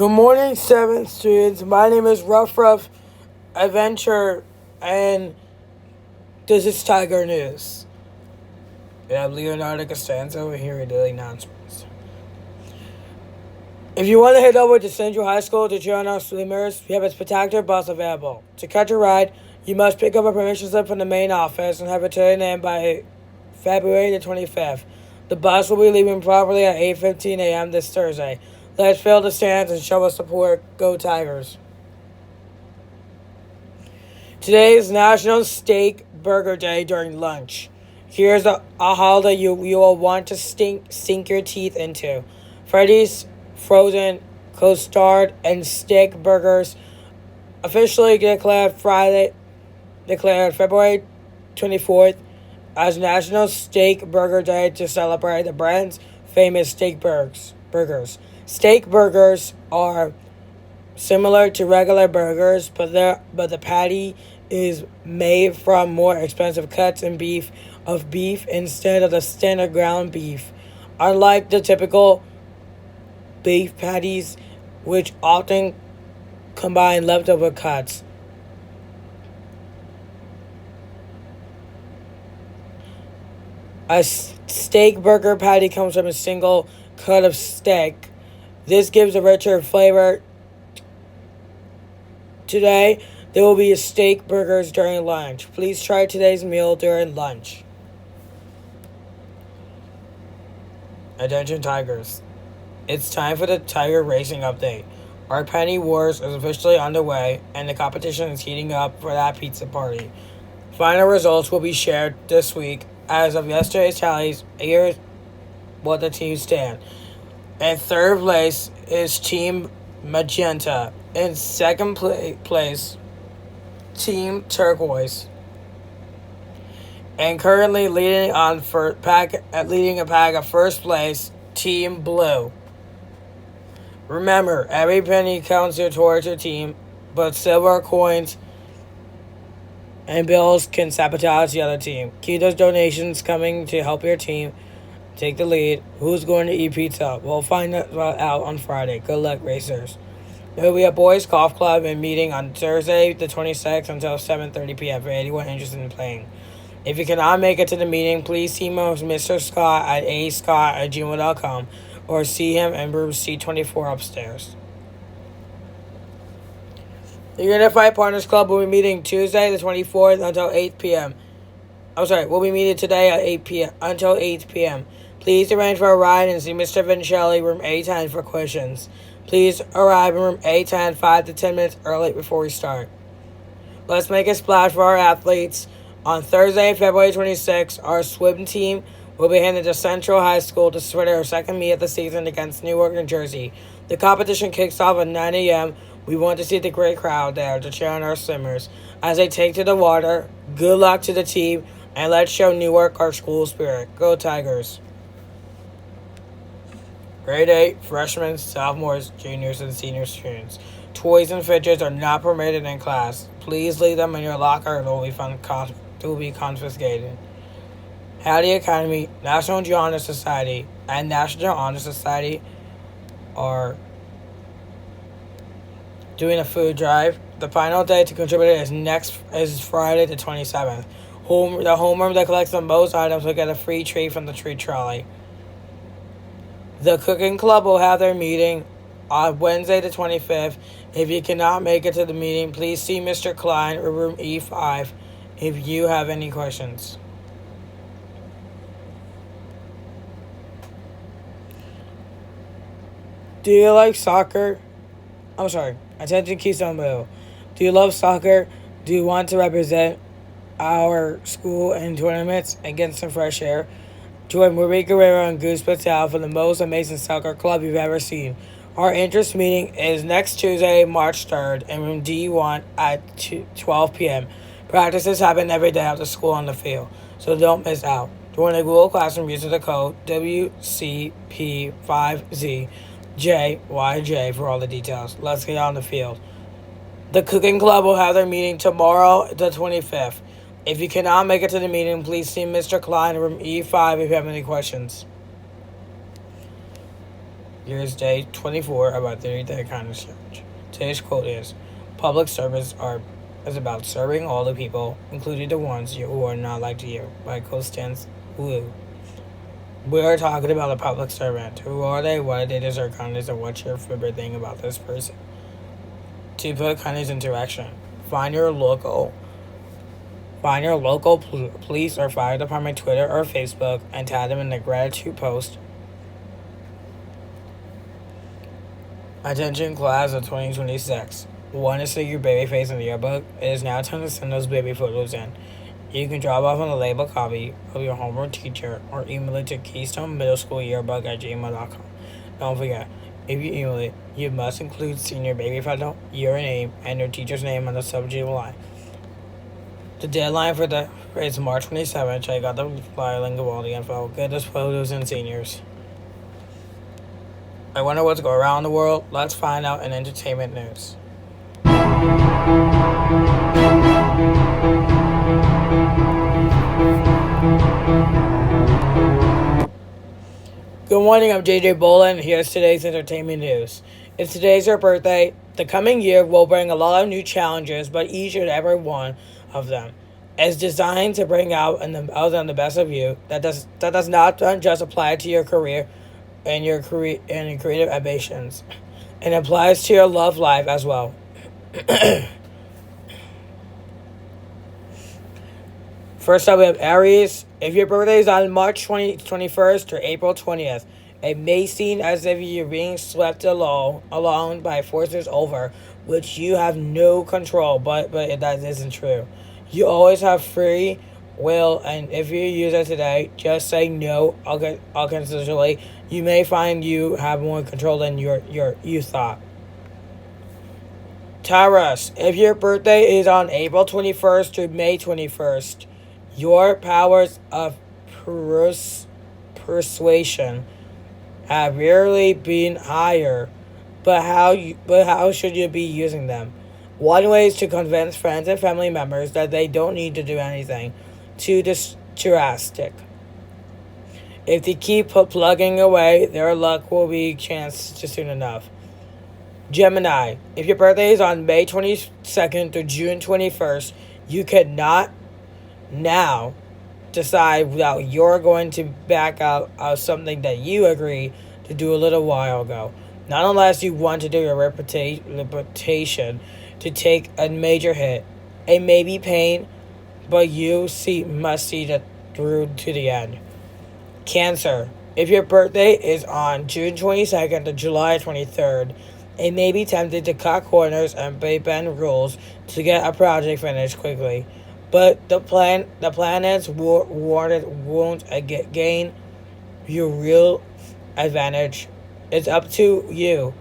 Good morning, 7th students. My name is Ruff Adventure, and this is Tiger News. We have Leonardo Costanzo here with daily announcements. If you want to head over to Central High School to join our swimmers, we have a spectacular bus available. To catch a ride, you must pick up a permission slip from the main office and have it turned in by February the 25th. The bus will be leaving properly at 8:15 a.m. this Thursday. Let's fill the stands and show us support. Go Tigers. Today is National Steak Burger Day during lunch. Here's a holiday you will want to sink your teeth into. Freddy's Frozen Custard and Steak Burgers officially declared February 24th as National Steak Burger Day to celebrate the brand's famous steak burgers. Steak burgers are similar to regular burgers, but the patty is made from more expensive cuts of beef instead of the standard ground beef. Unlike the typical beef patties, which often combine leftover cuts, a steak burger patty comes from a single cut of steak. This gives a richer flavor. Today, there will be steak burgers during lunch. Please try today's meal during lunch. Attention Tigers. It's time for the Tiger Racing Update. Our Penny Wars is officially underway, and the competition is heating up for that pizza party. Final results will be shared this week. As of yesterday's tallies, here's what the teams stand. In third place is Team Magenta. In second place, Team Turquoise. And currently leading a pack of first place, Team Blue. Remember, every penny counts towards your team, but silver coins and bills can sabotage the other team. Keep those donations coming to help your team take the lead. Who's going to eat pizza? We'll find that out on Friday. Good luck, racers. There will be a boys golf club and meeting on Thursday the 26th until 7:30 p.m. for anyone interested in playing. If you cannot make it to the meeting, please email Mr. Scott at ascott@gmail.com or see him in room C24 upstairs. The Unified Partners Club will be meeting Tuesday the 24th until 8 p.m. We'll be meeting today at 8 p.m. until 8 p.m. Please arrange for a ride and see Mr. Vincelli, room A10 for questions. Please arrive in room A10 5 to 10 minutes early before we start. Let's make a splash for our athletes. On Thursday, February 26th, our swim team will be headed to Central High School to swim our second meet of the season against Newark, New Jersey. The competition kicks off at 9 a.m. We want to see the great crowd there to cheer on our swimmers as they take to the water. Good luck to the team, and let's show Newark our school spirit. Go Tigers. Grade 8, freshmen, sophomores, juniors, and senior students. Toys and fidgets are not permitted in class. Please leave them in your locker or they will be confiscated. Hattie Academy, National Honor Society, and National Honor Society are doing a food drive. The final day to contribute is Friday the 27th. The homeroom that collects the most items will get a free treat from the treat trolley. The cooking club will have their meeting on Wednesday the 25th. If you cannot make it to the meeting, please see Mr. Klein or room E5 if you have any questions. Do you like soccer? Attention Keystone Blue. Do you love soccer? Do you want to represent our school in tournaments and get some fresh air? Join Marie Guerrero and Goose Patel for the most amazing soccer club you've ever seen. Our interest meeting is next Tuesday, March 3rd, in room D1 at 12 p.m. Practices happen every day after school on the field, so don't miss out. Join the Google Classroom using the code WCP5ZJYJ for all the details. Let's get on the field. The cooking club will have their meeting tomorrow, the 25th. If you cannot make it to the meeting, please see Mr. Klein in room E5 if you have any questions. Here's day 24 about 30-day kindness challenge. Today's quote is, "Public service is about serving all the people, including the ones who are not like you," by Costanzo. We are talking about a public servant. Who are they? Why do they deserve kindness? And what's your favorite thing about this person? To put kindness into action, find your local police or fire department Twitter or Facebook and tag them in the gratitude post. Attention class of 2026. Want to see your baby face in the yearbook? It is now time to send those baby photos in. You can drop off on a label copy of your homework teacher or email it to KeystoneMiddleSchoolYearbook@gmail.com. Don't forget, if you email it, you must include senior baby photo, your name, and your teacher's name on the subject line. The deadline is March 27th. Check out the flyer link of all the info. Get us photos and seniors. I wonder what's going around the world. Let's find out in entertainment news. Good morning, I'm JJ Bolen, and here's today's entertainment news. If today's your birthday, the coming year will bring a lot of new challenges, but each and every one of them is designed to bring out the best of you. That does not just apply to your career and your creative ambitions. It applies to your love life as well. First up, we have Aries. If your birthday is on March 21st or April 20th, it may seem as if you're being swept along by forces over which you have no control, but that isn't true. You always have free will, and if you use it today, just say no consistently. You may find you have more control than you thought. Taurus. If your birthday is on April 21st to May 21st, your powers of persuasion have rarely been higher, but how should you be using them? One way is to convince friends and family members that they don't need to do anything too drastic. If they keep plugging away, their luck will be chanced soon enough. Gemini. If your birthday is on May 22nd to June 21st, you cannot now decide that you're going to back out of something that you agreed to do a little while ago. Not unless you want to do your reputation to take a major hit. It may be pain, but you must see that through to the end. Cancer. If your birthday is on June 22nd to July 23rd, it may be tempted to cut corners and bend rules to get a project finished quickly. But the planets won't gain your real advantage. It's up to you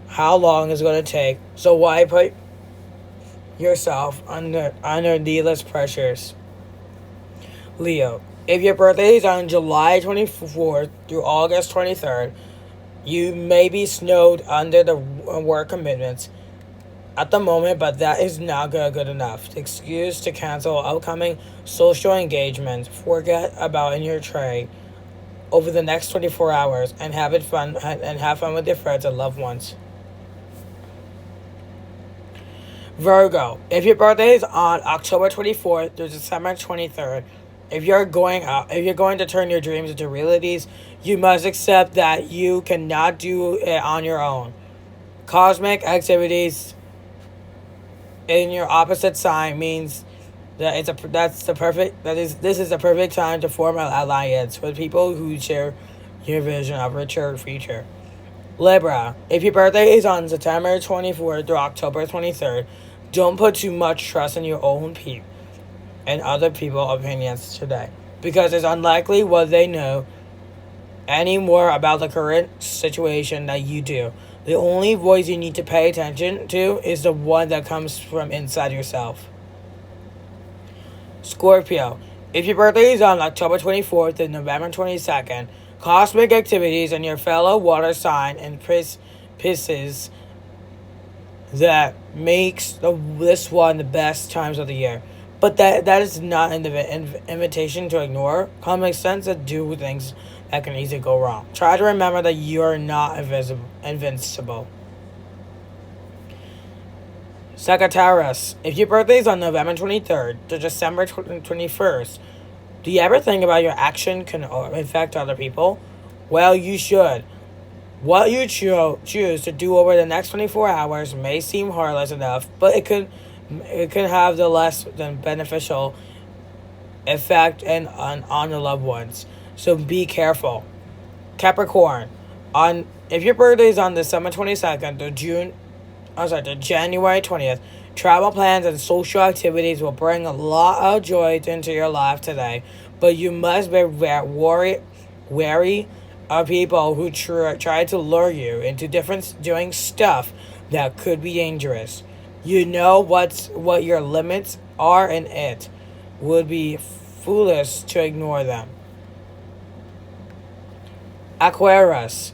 how long it's going to take. So why put yourself under needless pressures? Leo. If your birthday is on July 24th through August 23rd, you may be snowed under the work commitments at the moment, but that is not good enough. The excuse to cancel upcoming social engagements. Forget about in your tray over the next 24 hours and have fun with your friends and loved ones. Virgo. If your birthday is on October 24th through December 23rd, if you're going to turn your dreams into realities, you must accept that you cannot do it on your own. Cosmic activities in your opposite sign means that this is the perfect time to form an alliance with people who share your vision of a richer future. Libra. If your birthday is on September 24th through October 23rd, don't put too much trust in your own people and other people's opinions today, because it's unlikely what they know any more about the current situation that you do. The only voice you need to pay attention to is the one that comes from inside yourself. Scorpio. If your birthday is on October 24th to November 22nd, cosmic activities in your fellow water sign and pisses that makes this one the best times of the year. But that is not an invitation to ignore common sense and do things that can easily go wrong. Try to remember that you're not invincible. Sagittarius, if your birthday is on November 23rd to December 21st, do you ever think about your action can affect other people? Well, you should. What you choose to do over the next 24 hours may seem harmless enough, but it can have the less than beneficial effect on the loved ones. So be careful. Capricorn, if your birthday is on December 22nd to January 20th, travel plans and social activities will bring a lot of joy into your life today, but you must be wary of people who try to lure you into doing stuff that could be dangerous. You know what your limits are, and it would be foolish to ignore them. Aquarius,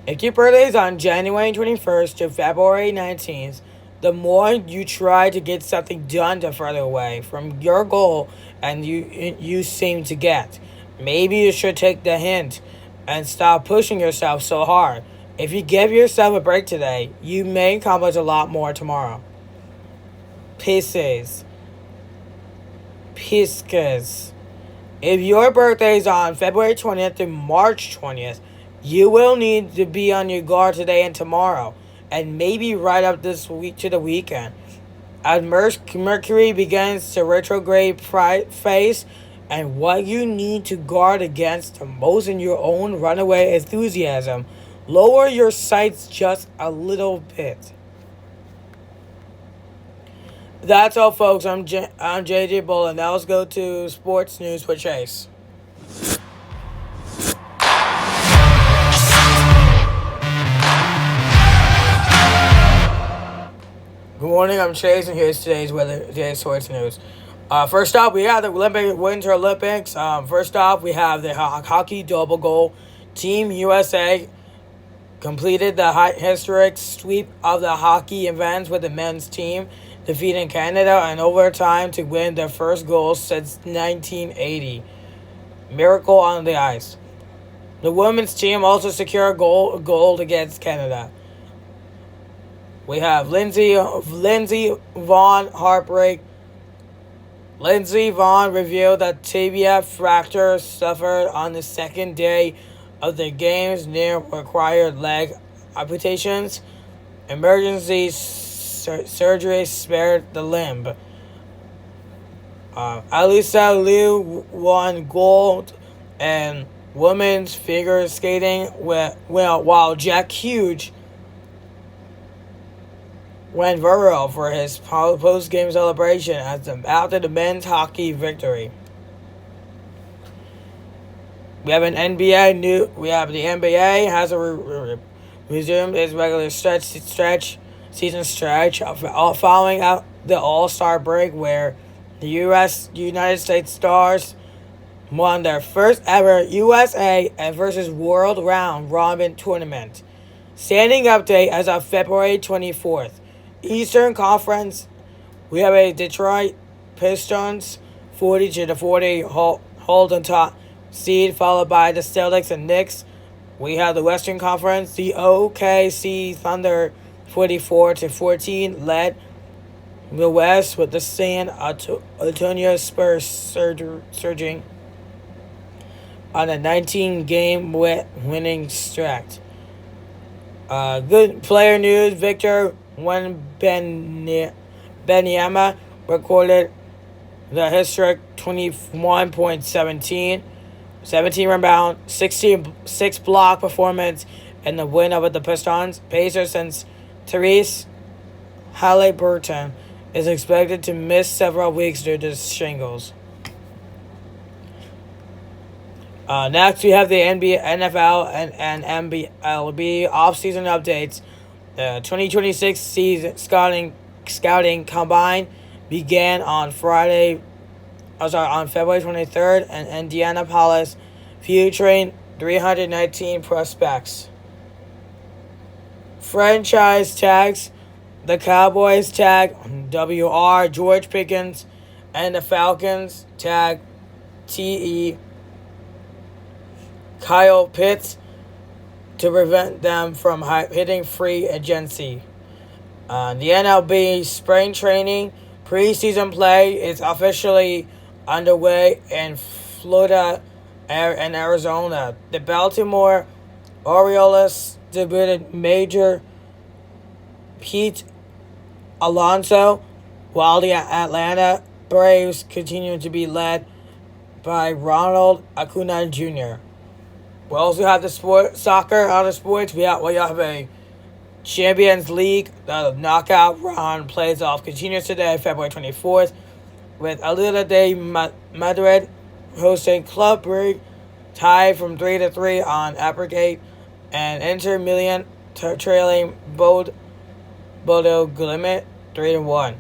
if your birthday is on January 21st to February 19th, the more you try to get something done the further away from your goal and you seem to get. Maybe you should take the hint and stop pushing yourself so hard. If you give yourself a break today, you may accomplish a lot more tomorrow. Pisces. If your birthday is on February 20th to March 20th, you will need to be on your guard today and tomorrow, and maybe right up this week to the weekend. As Mercury begins to retrograde phase, and what you need to guard against the most in your own runaway enthusiasm, lower your sights just a little bit. That's all, folks. I'm JJ Bolen. Now let's go to sports news with Chase. Good morning, I'm Chase, and here's today's sports news. First off, we have the Winter Olympics. First off, we have the hockey double goal. Team USA completed the historic sweep of the hockey events with the men's team, defeating Canada in overtime to win their first goal since 1980. Miracle on the ice. The women's team also secured gold against Canada. We have Lindsey Vonn heartbreak. Lindsey Vonn revealed that tibia fracture suffered on the second day of the games near required leg amputations. Emergency surgery spared the limb. Alisa Liu won gold in women's figure skating while Jack Hughes went viral for his post-game celebration after the men's hockey victory. We have the NBA has resumed its regular season stretch following out the All-Star break, where the United States Stars won their first ever USA versus World Round Robin tournament. Standing update as of February 24th. Eastern Conference, we have a Detroit Pistons 40-40 hold on top seed, followed by the Celtics and Knicks. We have the Western Conference, the OKC Thunder 44-14 led the West, with the San Antonio Spurs surging on a 19-game winning streak. Good player news. Victor Wembanyama recorded the historic 21.17, 17 rebound, 66 block performance in the win over the Pistons. Pacers, since Therese Halliburton is expected to miss several weeks due to shingles. Next, we have the NBA, NFL, and MLB off-season updates. The 2026 season scouting combine began on February 23rd in Indianapolis, featuring 319 prospects. Franchise tags: the Cowboys tag WR George Pickens, and the Falcons tag TE Kyle Pitts to prevent them from hitting free agency. The NLB spring training preseason play is officially underway in Florida and Arizona. The Baltimore Orioles debuted Major Pete Alonso, while the Atlanta Braves continue to be led by Ronald Acuna Jr. We also have the soccer on the sports. We have a Champions League. The knockout round plays off continues today, February 24th, with Atletico de Madrid hosting Club Brugge, tied from 3-3 on aggregate, and Inter Milan trailing Bodo Glimt 3-1.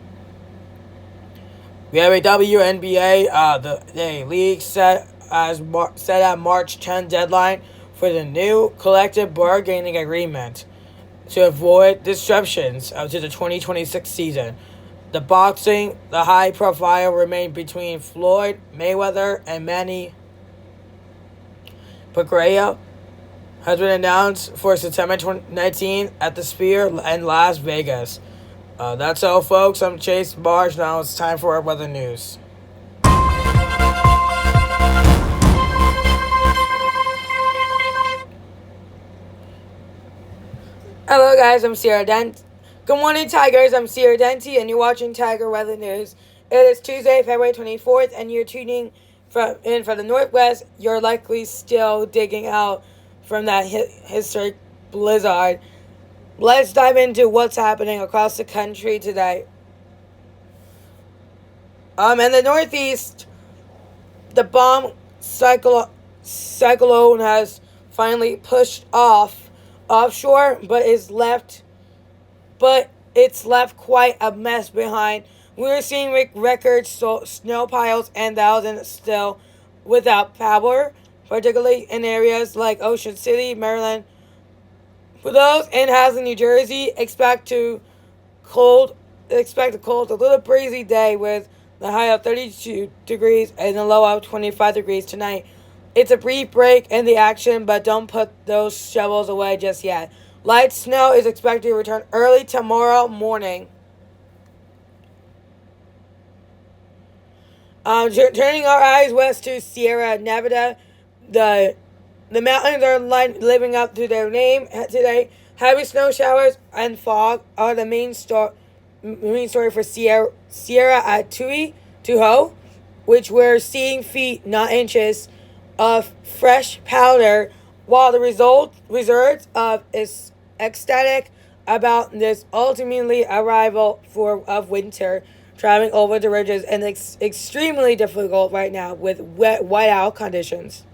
We have a WNBA. The league set at March 10 deadline for the new collective bargaining agreement to avoid disruptions to the 2026 season. The high profile remained between Floyd Mayweather and Manny Pacquiao has been announced for September 2019 at the Sphere in Las Vegas. That's all, folks. I'm Chase Marsh. Now it's time for our weather news. Hello, guys. I'm Sierra Dente. Good morning, Tigers. I'm Sierra Dente, and you're watching Tiger Weather News. It is Tuesday, February 24th, and you're tuning in from the Northwest. You're likely still digging out from that historic blizzard. Let's dive into what's happening across the country today. In the Northeast, the bomb cyclone has finally pushed offshore, but it's left quite a mess behind. We're seeing record snow piles and thousands still without power, particularly in areas like Ocean City, Maryland. For those in Haslett, New Jersey, expect a cold, a little breezy day with the high of 32 degrees and the low of 25 degrees tonight. It's a brief break in the action, but don't put those shovels away just yet. Light snow is expected to return early tomorrow morning. Turning our eyes west to Sierra Nevada, the mountains are living up to their name today. Heavy snow showers and fog are the main story for Sierra at Tuho, which we're seeing feet, not inches, of fresh powder, while the resorts is ecstatic about this ultimately arrival of winter. Traveling over the ridges and it's extremely difficult right now with wet whiteout conditions.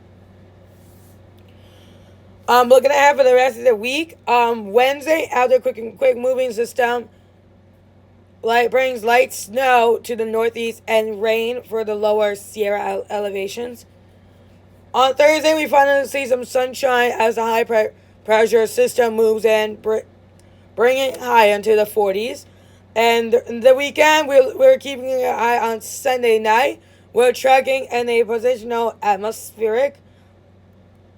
Looking ahead for the rest of the week, Wednesday, after quick moving system brings light snow to the northeast and rain for the lower Sierra elevations. On Thursday, we finally see some sunshine as the high pressure system moves in, bringing high into the 40s. And the weekend, we're keeping an eye on Sunday night. We're tracking in a positional atmospheric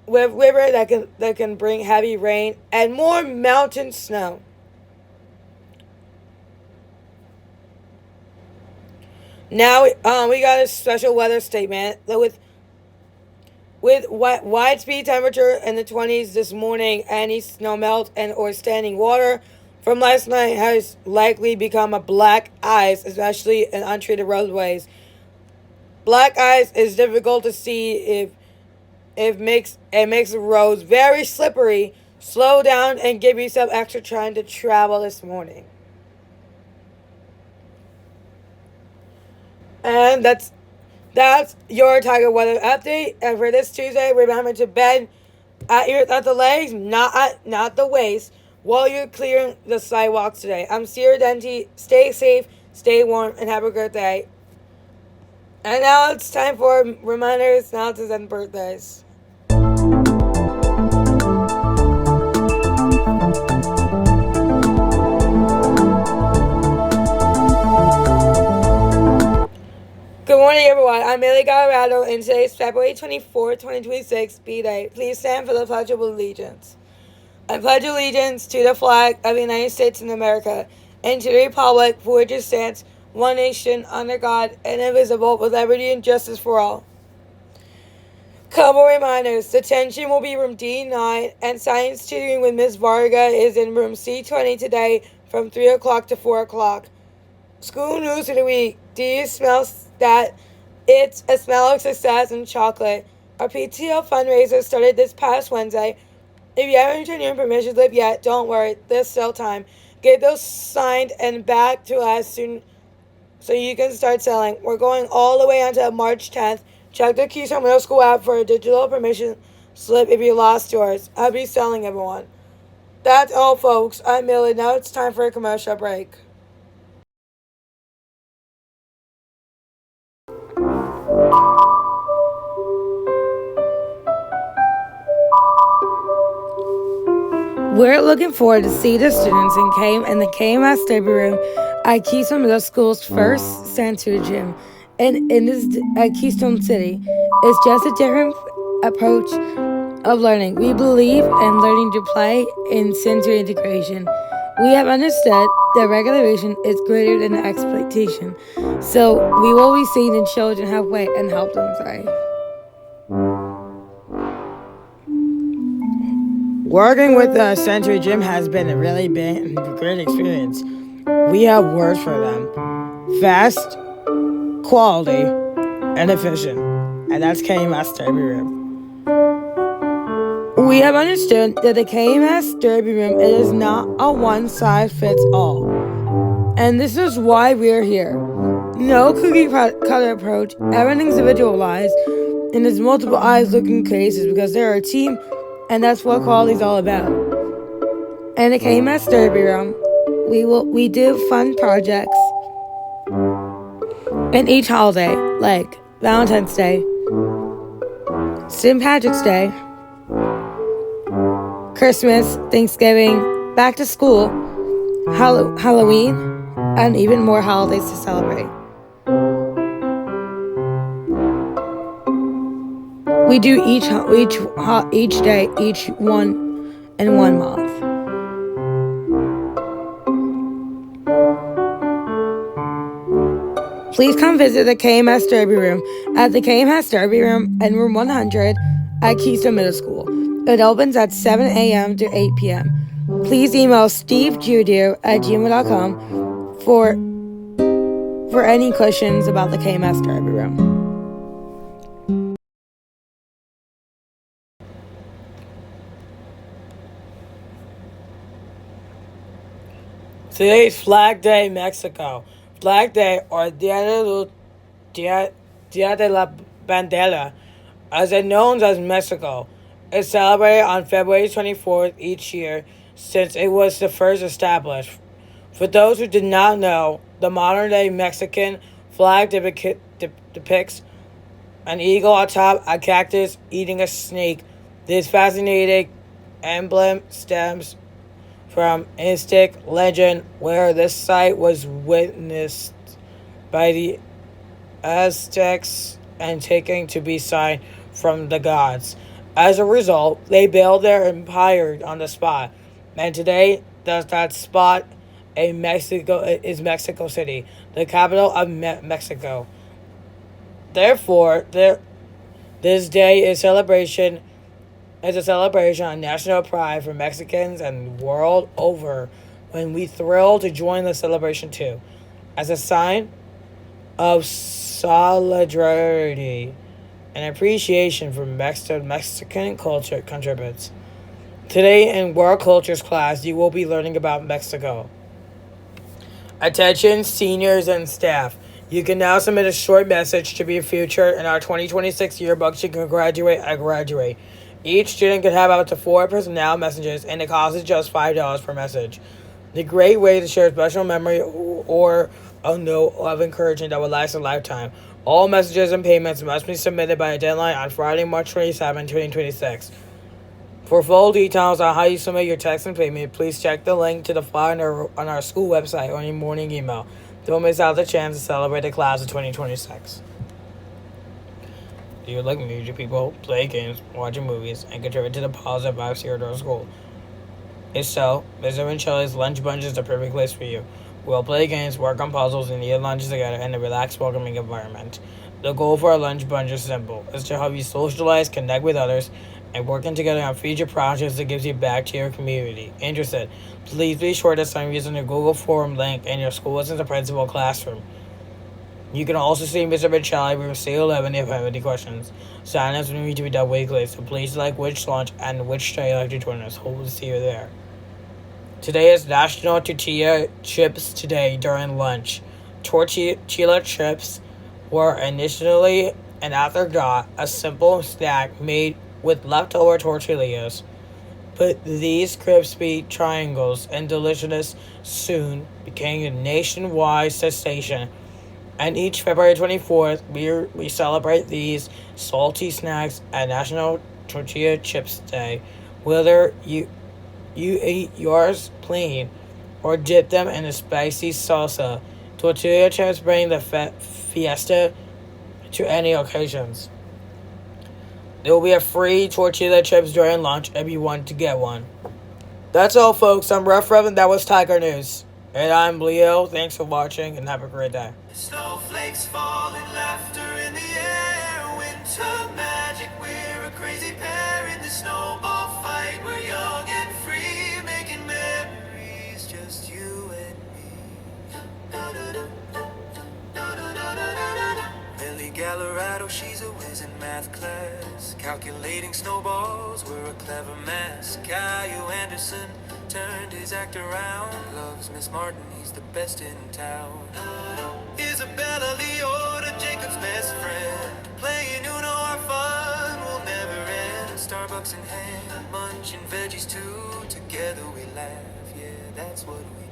with river that can bring heavy rain and more mountain snow. Now we got a special weather statement with wide speed temperature in the 20s this morning. Any snow melt or standing water from last night has likely become a black ice, especially in untreated roadways. Black ice is difficult to see if it makes the roads very slippery. Slow down and give yourself extra time to travel this morning. And that's your Tiger weather update. And for this Tuesday, remember to bend at the legs, not the waist, while you're clearing the sidewalks today. I'm Sierra Dente. Stay safe, stay warm, and have a good day. And now it's time for reminders, announcements, and birthdays. Good morning, everyone. I'm Millie Gallorado, and today is February 24, 2026, B-Day. Please stand for the Pledge of Allegiance. I pledge allegiance to the flag of the United States of America and to the republic for which it stands, one nation, under God, indivisible, with liberty and justice for all. Couple reminders. Detention will be room D9, and science tutoring with Ms. Varga is in room C20 today from 3 o'clock to 4 o'clock. School news of the week. Do you smell that? It's a smell of success and chocolate. Our PTO fundraiser started this past Wednesday. If you haven't turned your permission slip yet, don't worry, there's still time. Get those signed and back to us soon so you can start selling. We're going all the way until March 10th. Check the Keystone Middle School app for a digital permission slip if you lost yours. I'll be selling everyone. That's all, folks. I'm Millie. Now it's time for a commercial break. We're looking forward to see the students in the KMS Derby Room at Keystone Middle School's first sensory gym at Keystone City. It's just a different approach of learning. We believe in learning to play in sensory integration. We have understood that regulation is greater than expectation, so we will be seeing the children halfway and help them thrive. Working with the Sensory Gym has been a great experience. We have words for them. Fast, quality, and efficient. And that's KMS Derby Room. We have understood that the KMS Derby Room is not a one-size-fits-all. And this is why we're here. No cookie-cutter approach. Everything's individualized. And there's multiple eyes-looking cases because they're a team. And that's what quality is all about. And the KMS Derby Room, we do fun projects. And each holiday, like Valentine's Day, St. Patrick's Day, Christmas, Thanksgiving, back to school, Halloween, and even more holidays to celebrate. We do each day, each one in 1 month. Please come visit the KMS Derby Room at the KMS Derby Room in room 100 at Keystone Middle School. It opens at 7 a.m. to 8 p.m. Please email stevejudio@gmail.com for any questions about the KMS Derby Room. Today's Flag Day, Mexico. Flag Day, or Dia de la Bandera, as it's known as Mexico, is celebrated on February 24th each year since it was the first established. For those who did not know, the modern-day Mexican flag depicts an eagle atop a cactus eating a snake. This fascinating emblem stems from Aztec legend, where this sight was witnessed by the Aztecs and taken to be sign from the gods. As a result, they built their empire on the spot, and today that spot is Mexico City, the capital of Mexico. Therefore, this day is a celebration of national pride for Mexicans and the world over, when we thrilled to join the celebration too, as a sign of solidarity and appreciation for Mexican culture contributes. Today in World Cultures class, you will be learning about Mexico. Attention, seniors and staff. You can now submit a short message to be featured in our 2026 yearbook. You can graduate. Each student can have up to 4 personnel messages, and the cost is just $5 per message. The great way to share a special memory or a note of encouragement that will last a lifetime. All messages and payments must be submitted by a deadline on Friday, March 27, 2026. For full details on how you submit your text and payment, please check the link to the flyer on our school website or your morning email. Don't miss out the chance to celebrate the class of 2026. Do you like music, people, play games, watching movies, and contribute to the positive vibes here at our school? If so, Mr. Vincelli's Lunch Bunch is the perfect place for you. We'll play games, work on puzzles, and eat lunches together in a relaxed, welcoming environment. The goal for our lunch bunch is simple. It's to help you socialize, connect with others, and working together on future projects that gives you back to your community. Interested? Please be sure to sign using the Google Form link in your school assistant principal classroom. You can also see Mr. Vincelli room C11 if you have any questions. Sign-ups will need to be done weekly, so please select which lunch and which day you'd like to join us. Hope to see you there. Today is National Tortilla Chips Day during lunch. Tortilla chips were initially an afterthought, a simple snack made with leftover tortillas. But these crispy triangles and delicious soon became a nationwide sensation. And each February 24th, we celebrate these salty snacks at National Tortilla Chips Day. Whether you eat yours plain or dip them in a spicy salsa, tortilla chips bring the fiesta to any occasions. There will be a free tortilla chips during lunch if you want to get one. That's all, folks. I'm Ruff, and that was Tiger News. And I'm Leo. Thanks for watching, and have a great day. Snowflakes falling, laughter in the air. Winter magic, we're a crazy pair in the snowball fight. We're young and free, making memories, just you and me. Millie Gallorado, she's a whiz in math class. Calculating snowballs, we're a clever mess. Caillou Anderson turned his act around. Loves Miss Martin, he's the best in town. Isabella, Leotta, Jacob's best friend. Playing Uno, our fun will never end. Starbucks in hand, munching veggies too. Together we laugh, yeah, that's what we